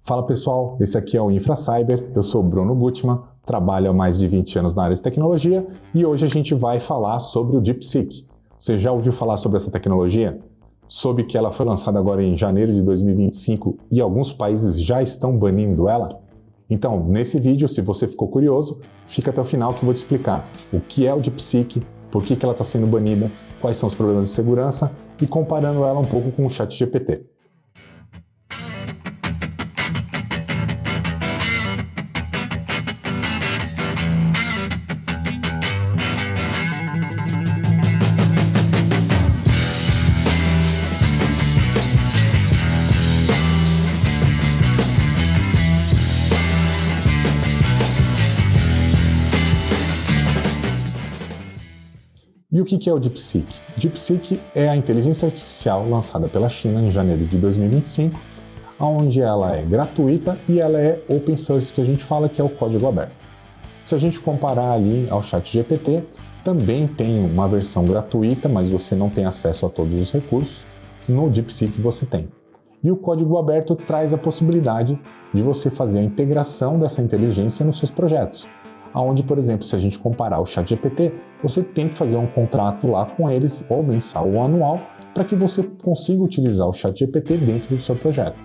Fala pessoal, esse aqui é o InfraCyber, eu sou Bruno Gutmann, trabalho há mais de 20 anos na área de tecnologia e hoje a gente vai falar sobre o DeepSeek. Você já ouviu falar sobre essa tecnologia? Soube que ela foi lançada agora em janeiro de 2025 e alguns países já estão banindo ela? Então, nesse vídeo, se você ficou curioso, fica até o final que eu vou te explicar o que é o DeepSeek, por que ela está sendo banida, quais são os problemas de segurança e comparando ela um pouco com o ChatGPT. E o que é o DeepSeek? DeepSeek é a inteligência artificial lançada pela China em janeiro de 2025, onde ela é gratuita e ela é open source, que a gente fala que é o código aberto. Se a gente comparar ali ao ChatGPT, também tem uma versão gratuita, mas você não tem acesso a todos os recursos. No DeepSeek você tem. E o código aberto traz a possibilidade de você fazer a integração dessa inteligência nos seus projetos. Onde, por exemplo, se a gente comparar o ChatGPT, você tem que fazer um contrato lá com eles, ou mensal ou anual, para que você consiga utilizar o ChatGPT dentro do seu projeto.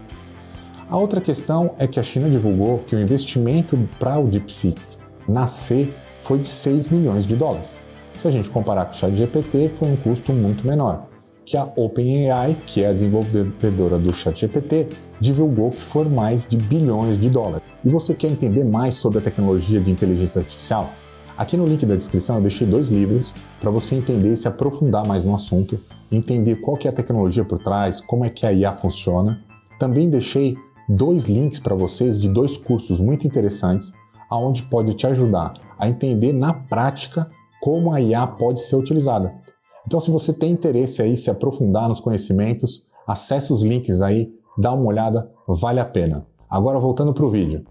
A outra questão é que a China divulgou que o investimento para o DeepSeek nascer foi de 6 milhões de dólares. Se a gente comparar com o ChatGPT, foi um custo muito menor. Que a OpenAI, que é a desenvolvedora do ChatGPT, divulgou que for mais de bilhões de dólares. E você quer entender mais sobre a tecnologia de inteligência artificial? Aqui no link da descrição eu deixei 2 livros para você entender e se aprofundar mais no assunto, entender qual que é a tecnologia por trás, como é que a IA funciona. Também deixei 2 links para vocês de 2 cursos muito interessantes, onde pode te ajudar a entender na prática como a IA pode ser utilizada. Então, se você tem interesse aí, se aprofundar nos conhecimentos, acesse os links aí, dá uma olhada, vale a pena. Agora, voltando para o vídeo.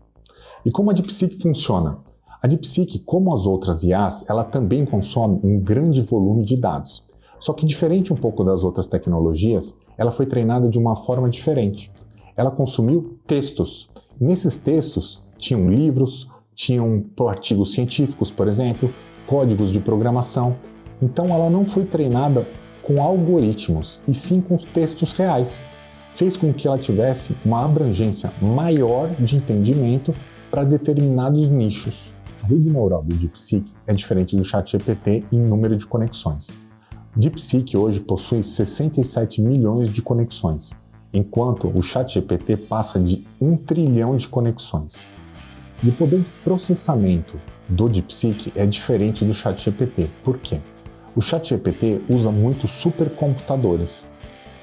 E como a DeepSeek funciona? A DeepSeek, como as outras IAs, ela também consome um grande volume de dados. Só que diferente um pouco das outras tecnologias, ela foi treinada de uma forma diferente. Ela consumiu textos. Nesses textos, tinham livros, tinham artigos científicos, por exemplo, códigos de programação. Então ela não foi treinada com algoritmos, e sim com textos reais. Fez com que ela tivesse uma abrangência maior de entendimento para determinados nichos. A rede neural do DeepSeek é diferente do ChatGPT em número de conexões. DeepSeek hoje possui 67 milhões de conexões, enquanto o ChatGPT passa de 1 trilhão de conexões. E o poder de processamento do DeepSeek é diferente do ChatGPT. Por quê? O ChatGPT usa muito supercomputadores.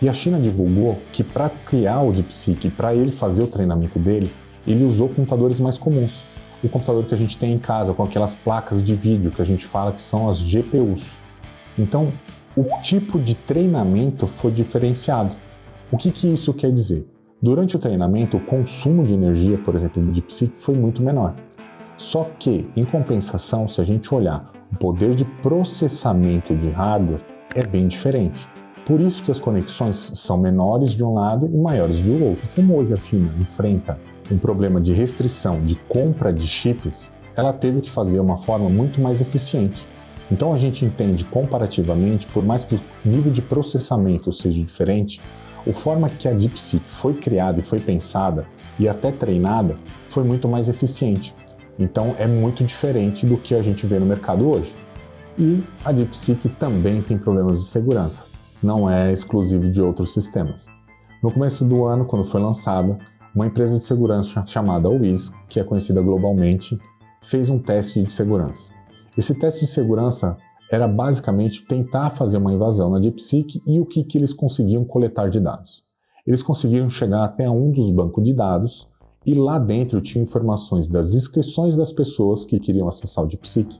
E a China divulgou que para criar o DeepSeek, para ele fazer o treinamento dele, ele usou computadores mais comuns. O computador que a gente tem em casa, com aquelas placas de vídeo que a gente fala que são as GPUs. Então, o tipo de treinamento foi diferenciado. O que isso quer dizer? Durante o treinamento, o consumo de energia, por exemplo, do DeepSeek foi muito menor. Só que, em compensação, se a gente olhar o poder de processamento de hardware é bem diferente. Por isso que as conexões são menores de um lado e maiores do outro. Como hoje a China enfrenta um problema de restrição de compra de chips, ela teve que fazer uma forma muito mais eficiente. Então a gente entende comparativamente, por mais que o nível de processamento seja diferente, a forma que a DeepSeek foi criada e foi pensada e até treinada foi muito mais eficiente. Então é muito diferente do que a gente vê no mercado hoje. E a DeepSeek também tem problemas de segurança, não é exclusivo de outros sistemas. No começo do ano, quando foi lançada, uma empresa de segurança chamada Wiz, que é conhecida globalmente, fez um teste de segurança. Esse teste de segurança era basicamente tentar fazer uma invasão na DeepSeek e o que eles conseguiam coletar de dados. Eles conseguiram chegar até um dos bancos de dados e lá dentro tinha informações das inscrições das pessoas que queriam acessar o DeepSeek.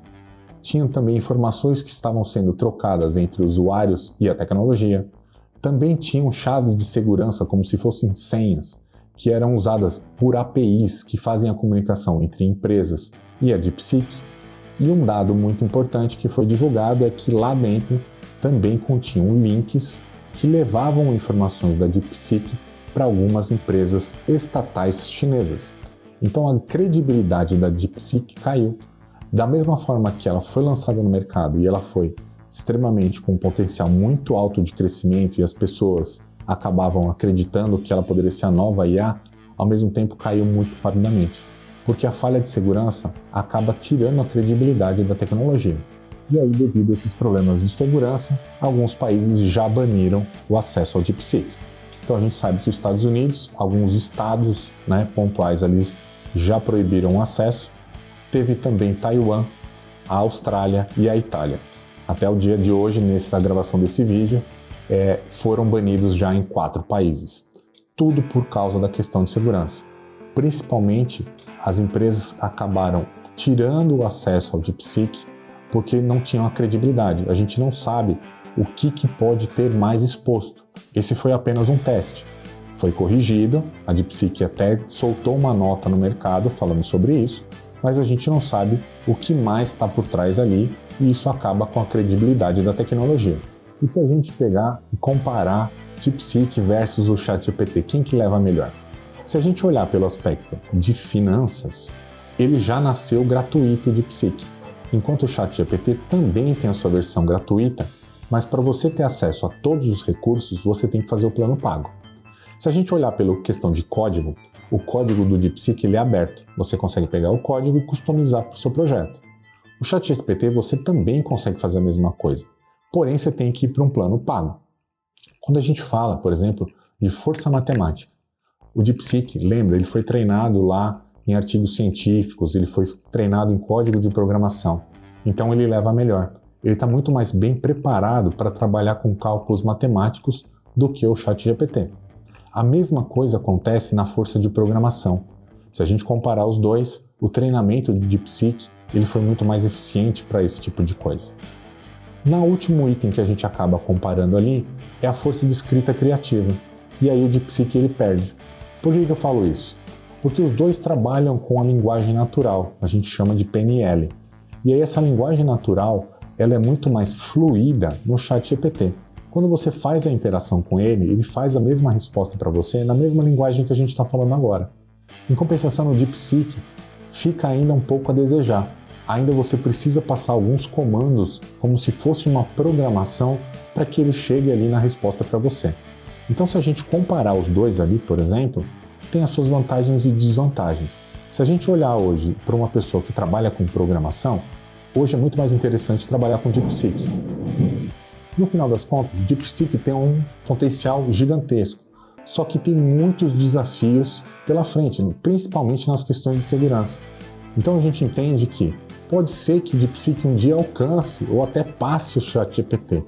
Tinham também informações que estavam sendo trocadas entre usuários e a tecnologia. Também tinham chaves de segurança como se fossem senhas, que eram usadas por APIs que fazem a comunicação entre empresas e a DeepSeek. E um dado muito importante que foi divulgado é que lá dentro também continham links que levavam informações da DeepSeek para algumas empresas estatais chinesas. Então a credibilidade da DeepSeek caiu. Da mesma forma que ela foi lançada no mercado e ela foi extremamente com um potencial muito alto de crescimento e as pessoas acabavam acreditando que ela poderia ser a nova IA, ao mesmo tempo caiu muito rapidamente, porque a falha de segurança acaba tirando a credibilidade da tecnologia. E aí, devido a esses problemas de segurança, alguns países já baniram o acesso ao DeepSeek. Então a gente sabe que os Estados Unidos, alguns estados pontuais ali já proibiram o acesso. Teve também Taiwan, a Austrália e a Itália. Até o dia de hoje, nessa gravação desse vídeo, foram banidos já em 4 países. Tudo por causa da questão de segurança. Principalmente, as empresas acabaram tirando o acesso ao DeepSeek porque não tinham a credibilidade. A gente não sabe o que pode ter mais exposto. Esse foi apenas um teste. Foi corrigido, a DeepSeek até soltou uma nota no mercado falando sobre isso, mas a gente não sabe o que mais está por trás ali e isso acaba com a credibilidade da tecnologia. E se a gente pegar e comparar DeepSeek versus o ChatGPT, quem que leva melhor? Se a gente olhar pelo aspecto de finanças, ele já nasceu gratuito, o DeepSeek, enquanto o ChatGPT também tem a sua versão gratuita, mas para você ter acesso a todos os recursos, você tem que fazer o plano pago. Se a gente olhar pela questão de código, o código do DeepSeek ele é aberto. Você consegue pegar o código e customizar para o seu projeto. O ChatGPT você também consegue fazer a mesma coisa, porém você tem que ir para um plano pago. Quando a gente fala, por exemplo, de força matemática, o DeepSeek, lembra, ele foi treinado lá em artigos científicos, ele foi treinado em código de programação, então ele leva melhor. Ele está muito mais bem preparado para trabalhar com cálculos matemáticos do que o ChatGPT. A mesma coisa acontece na força de programação. Se a gente comparar os dois, o treinamento de DeepSeek ele foi muito mais eficiente para esse tipo de coisa. No último item que a gente acaba comparando ali é a força de escrita criativa. E aí o DeepSeek ele perde. Por que eu falo isso? Porque os dois trabalham com a linguagem natural, a gente chama de PNL. E aí essa linguagem natural ela é muito mais fluida no ChatGPT. Quando você faz a interação com ele, ele faz a mesma resposta para você na mesma linguagem que a gente está falando agora. Em compensação, no DeepSeek fica ainda um pouco a desejar. Ainda você precisa passar alguns comandos como se fosse uma programação para que ele chegue ali na resposta para você. Então, se a gente comparar os dois ali, por exemplo, tem as suas vantagens e desvantagens. Se a gente olhar hoje para uma pessoa que trabalha com programação, hoje é muito mais interessante trabalhar com DeepSeek. No final das contas, o DeepSeek tem um potencial gigantesco, só que tem muitos desafios pela frente, principalmente nas questões de segurança. Então a gente entende que pode ser que o DeepSeek um dia alcance ou até passe o ChatGPT,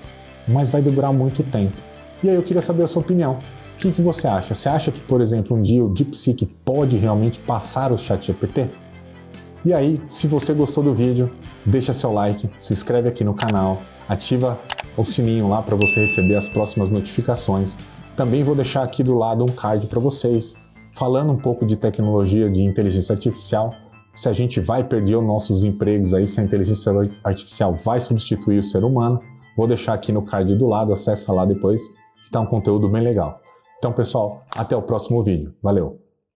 mas vai demorar muito tempo. E aí eu queria saber a sua opinião. O que você acha? Você acha que, por exemplo, um dia o DeepSeek pode realmente passar o ChatGPT? E aí, se você gostou do vídeo, deixa seu like, se inscreve aqui no canal, ativa o sininho lá para você receber as próximas notificações. Também vou deixar aqui do lado um card para vocês, falando um pouco de tecnologia de inteligência artificial, se a gente vai perder os nossos empregos aí, se a inteligência artificial vai substituir o ser humano. Vou deixar aqui no card do lado, acessa lá depois, que tá um conteúdo bem legal. Então, pessoal, até o próximo vídeo. Valeu!